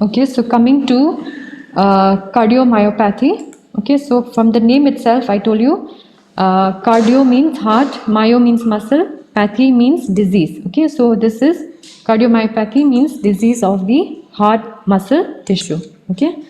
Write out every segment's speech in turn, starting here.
Okay, so coming to cardiomyopathy. Okay, so from the name itself, I told you cardio means heart, myo means muscle, pathy means disease. Okay, so this is cardiomyopathy means disease of the heart muscle tissue. Okay.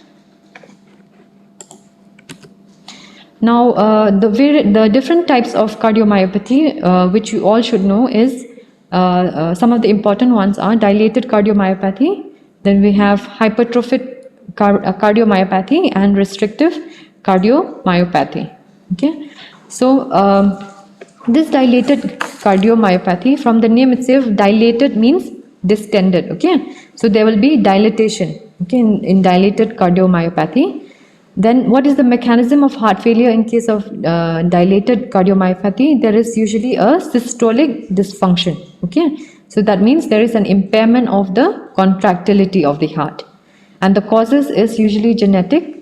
Now, the different types of cardiomyopathy, which you all should know, is some of the important ones are dilated cardiomyopathy. Then we have hypertrophic cardiomyopathy and restrictive cardiomyopathy. Okay, so this dilated cardiomyopathy, from the name itself, dilated means distended. Okay, so there will be dilatation. Okay, in dilated cardiomyopathy. Then what is the mechanism of heart failure in case of dilated cardiomyopathy? There is usually a systolic dysfunction. Okay, so that means there is an impairment of the contractility of the heart, and the causes is usually genetic,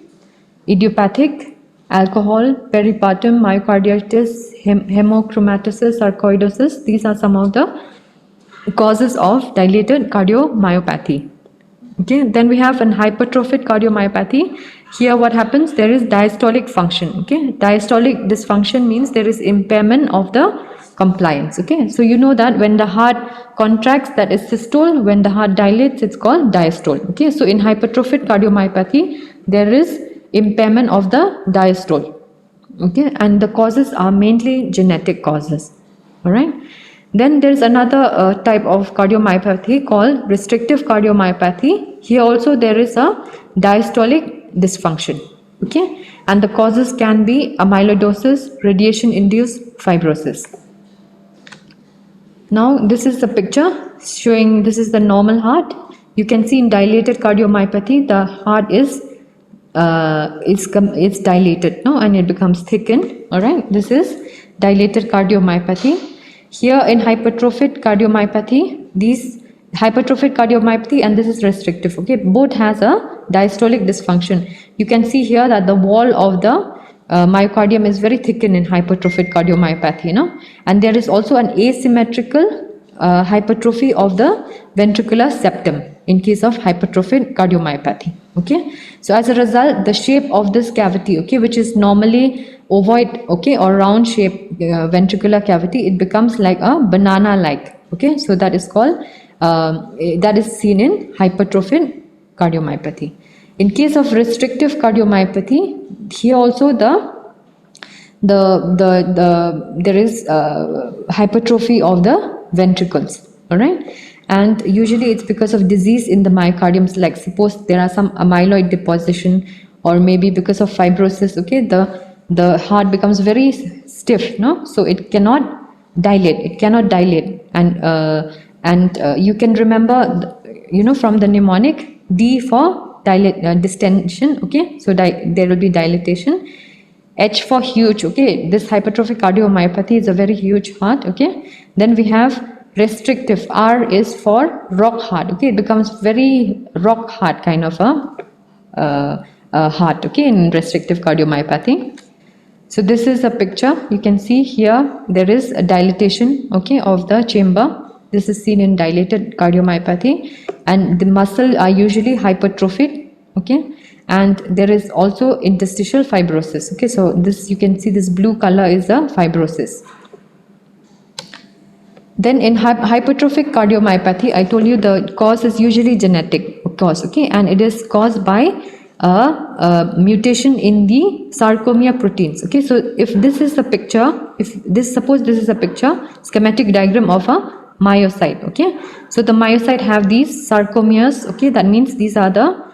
idiopathic, alcohol, peripartum myocarditis, hemochromatosis, sarcoidosis. These are some of the causes of dilated cardiomyopathy. Okay, then we have an hypertrophic cardiomyopathy. Here what happens, there is diastolic function. Okay, diastolic dysfunction means there is impairment of the compliance. Okay, so you know that when the heart contracts, that is systole. When the heart dilates, it's called diastole. Okay, so in hypertrophic cardiomyopathy, there is impairment of the diastole. Okay, and the causes are mainly genetic causes. All right. Then there is another type of cardiomyopathy called restrictive cardiomyopathy. Here also there is a diastolic dysfunction. Okay, and the causes can be amyloidosis, radiation-induced fibrosis. Now this is the picture showing this is the normal heart. You can see in dilated cardiomyopathy the heart is it's dilated, no, and it becomes thickened. All right, this is dilated cardiomyopathy. Here in hypertrophic cardiomyopathy, these hypertrophic cardiomyopathy and this is restrictive. Okay, both has a diastolic dysfunction. You can see here that the wall of the myocardium is very thickened in hypertrophic cardiomyopathy, you know, and there is also an asymmetrical hypertrophy of the ventricular septum in case of hypertrophic cardiomyopathy. Okay, so as a result, the shape of this cavity, okay, which is normally ovoid, okay, or round shape ventricular cavity, it becomes like a banana like. Okay, so that is called that is seen in hypertrophic cardiomyopathy. In case of restrictive cardiomyopathy, here also there is hypertrophy of the ventricles. All right, and usually it's because of disease in the myocardium, like suppose there are some amyloid deposition, or maybe because of fibrosis. Okay, the heart becomes very stiff, no, so it cannot dilate, and you can remember, you know, from the mnemonic, D for distension. Okay, so there will be dilatation. H for huge. Okay, this hypertrophic cardiomyopathy is a very huge heart. Okay, then we have restrictive. R is for rock heart. Okay, it becomes very rock heart kind of a heart. Okay, in restrictive cardiomyopathy. So this is a picture. You can see here there is a dilatation, okay, of the chamber. This is seen in dilated cardiomyopathy, and the muscle are usually hypertrophic. Okay, and there is also interstitial fibrosis. Okay, so this, you can see this blue color is a fibrosis. Then in hypertrophic cardiomyopathy, I told you the cause is usually genetic cause. Okay, and it is caused by a mutation in the sarcomere proteins. Okay, so if this is a picture, suppose this is a picture, schematic diagram of a myocyte. Okay, so the myocyte have these sarcomeres. Okay, that means these are the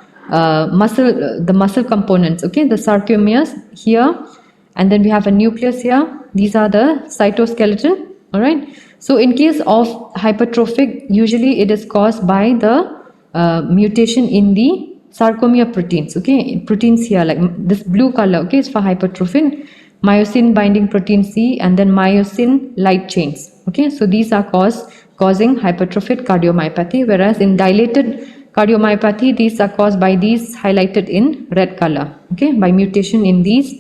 muscle components. Okay, the sarcomeres here, and then we have a nucleus here. These are the cytoskeleton. All right, so in case of hypertrophic, usually it is caused by the mutation in the sarcomere proteins. Okay, proteins here, like this blue color, okay, is for hypertrophin, myosin binding protein C, and then myosin light chains. Okay, so these are causing hypertrophic cardiomyopathy, whereas in dilated cardiomyopathy, these are caused by these highlighted in red color. Okay, by mutation in these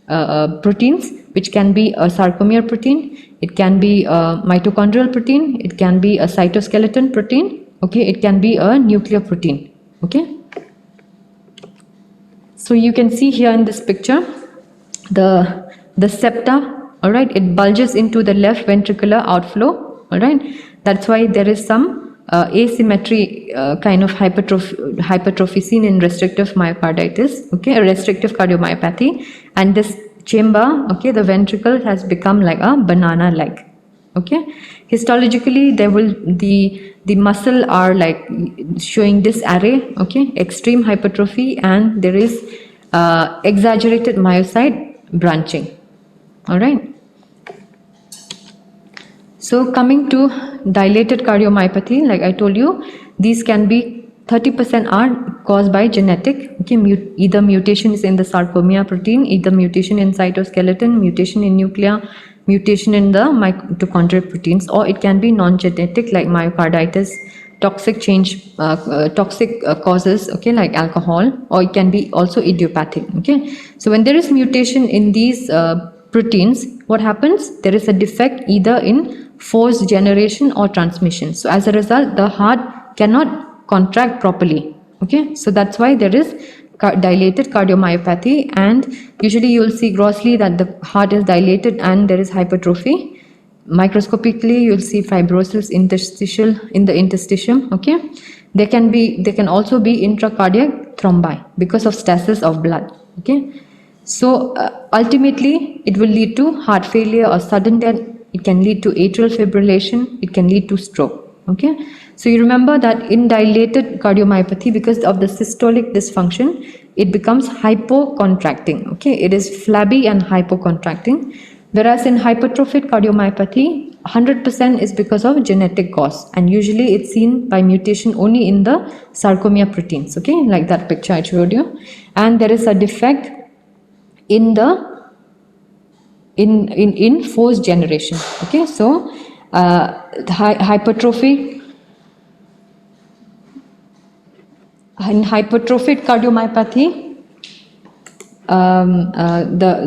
proteins, which can be a sarcomere protein, it can be a mitochondrial protein, it can be a cytoskeleton protein, okay, it can be a nuclear protein. Okay. So you can see here in this picture, the septa, all right, it bulges into the left ventricular outflow, all right. That's why there is some asymmetry kind of hypertrophy seen in restrictive myocarditis, okay, a restrictive cardiomyopathy. And this chamber, okay, the ventricle has become like a banana like, okay. Histologically, there will the muscle are like showing this array, okay, extreme hypertrophy, and there is exaggerated myocyte branching, all right. So coming to dilated cardiomyopathy, like I told you, these can be 30% are caused by genetic, okay, either mutation is in the sarcomere protein, either mutation in cytoskeleton, mutation in nuclei, mutation in the mitochondrial proteins, or it can be non-genetic like myocarditis, toxic change, toxic causes, okay, like alcohol, or it can be also idiopathic, okay. So when there is mutation in these proteins, what happens? There is a defect either in forced generation or transmission. So as a result, the heart cannot contract properly, okay. So that's why there is dilated cardiomyopathy, and usually you will see grossly that the heart is dilated and there is hypertrophy. Microscopically, you'll see fibrosis interstitial in the interstitium, okay. They can also be intracardiac thrombi because of stasis of blood, okay. So ultimately, it will lead to heart failure or sudden death. It can lead to atrial fibrillation. It can lead to stroke. Okay. So you remember that in dilated cardiomyopathy, because of the systolic dysfunction, it becomes hypocontracting. Okay. It is flabby and hypocontracting. Whereas in hypertrophic cardiomyopathy, 100% is because of genetic cause, and usually it's seen by mutation only in the sarcomere proteins. Okay, like that picture I showed you, and there is a defect in the in forced generation. Okay, so hypertrophic cardiomyopathy,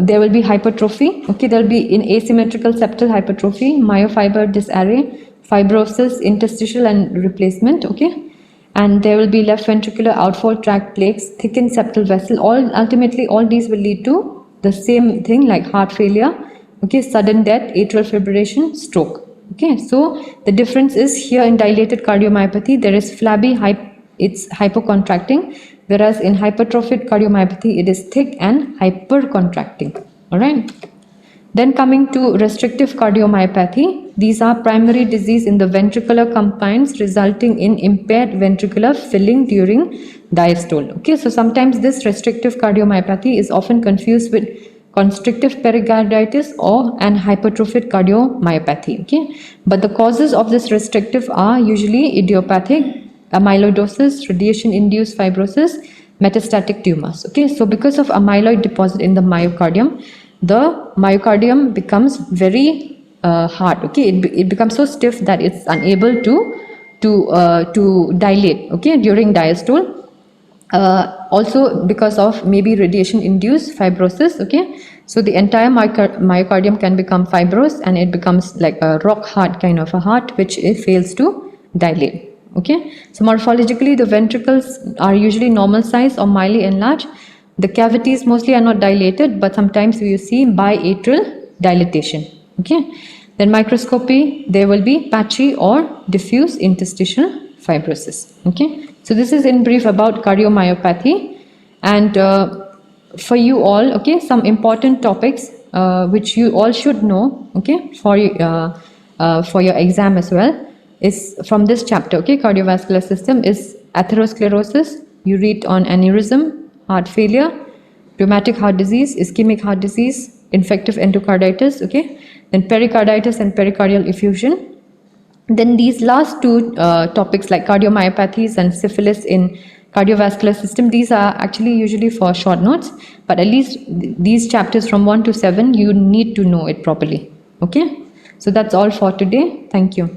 there will be hypertrophy. Okay, there will be in asymmetrical septal hypertrophy, myofiber disarray, fibrosis, interstitial and replacement. Okay, and there will be left ventricular outflow tract plaques, thickened septal vessel. Ultimately all these will lead to the same thing like heart failure. Okay, sudden death, atrial fibrillation, stroke. Okay, so the difference is here in dilated cardiomyopathy there is flabby, it's hypocontracting, whereas in hypertrophic cardiomyopathy it is thick and hypercontracting. All right. Then coming to restrictive cardiomyopathy, these are primary disease in the ventricular compliance resulting in impaired ventricular filling during diastole. Okay, so sometimes this restrictive cardiomyopathy is often confused with constrictive pericarditis or an hypertrophic cardiomyopathy. Okay, but the causes of this restrictive are usually idiopathic, amyloidosis, radiation-induced fibrosis, metastatic tumors. Okay, so because of amyloid deposit in the myocardium, the myocardium becomes very hard. Okay, it becomes so stiff that it's unable to dilate. Okay, during diastole. Also because of maybe radiation induced fibrosis. Okay, so the entire myocardium can become fibrous and it becomes like a rock hard kind of a heart which it fails to dilate. Okay, so morphologically the ventricles are usually normal size or mildly enlarged. The cavities mostly are not dilated, but sometimes we see biatrial dilatation. Okay, then microscopy, there will be patchy or diffuse interstitial fibrosis. Okay, so this is in brief about cardiomyopathy, and for you all, okay, some important topics which you all should know, okay, for your exam as well, is from this chapter. Okay, cardiovascular system is atherosclerosis. You read on aneurysm, heart failure, rheumatic heart disease, ischemic heart disease, infective endocarditis. Okay, then pericarditis and pericardial effusion. Then these last two topics like cardiomyopathies and syphilis in cardiovascular system, these are actually usually for short notes, but at least these chapters from 1 to 7 you need to know it properly. Okay, so that's all for today. Thank you.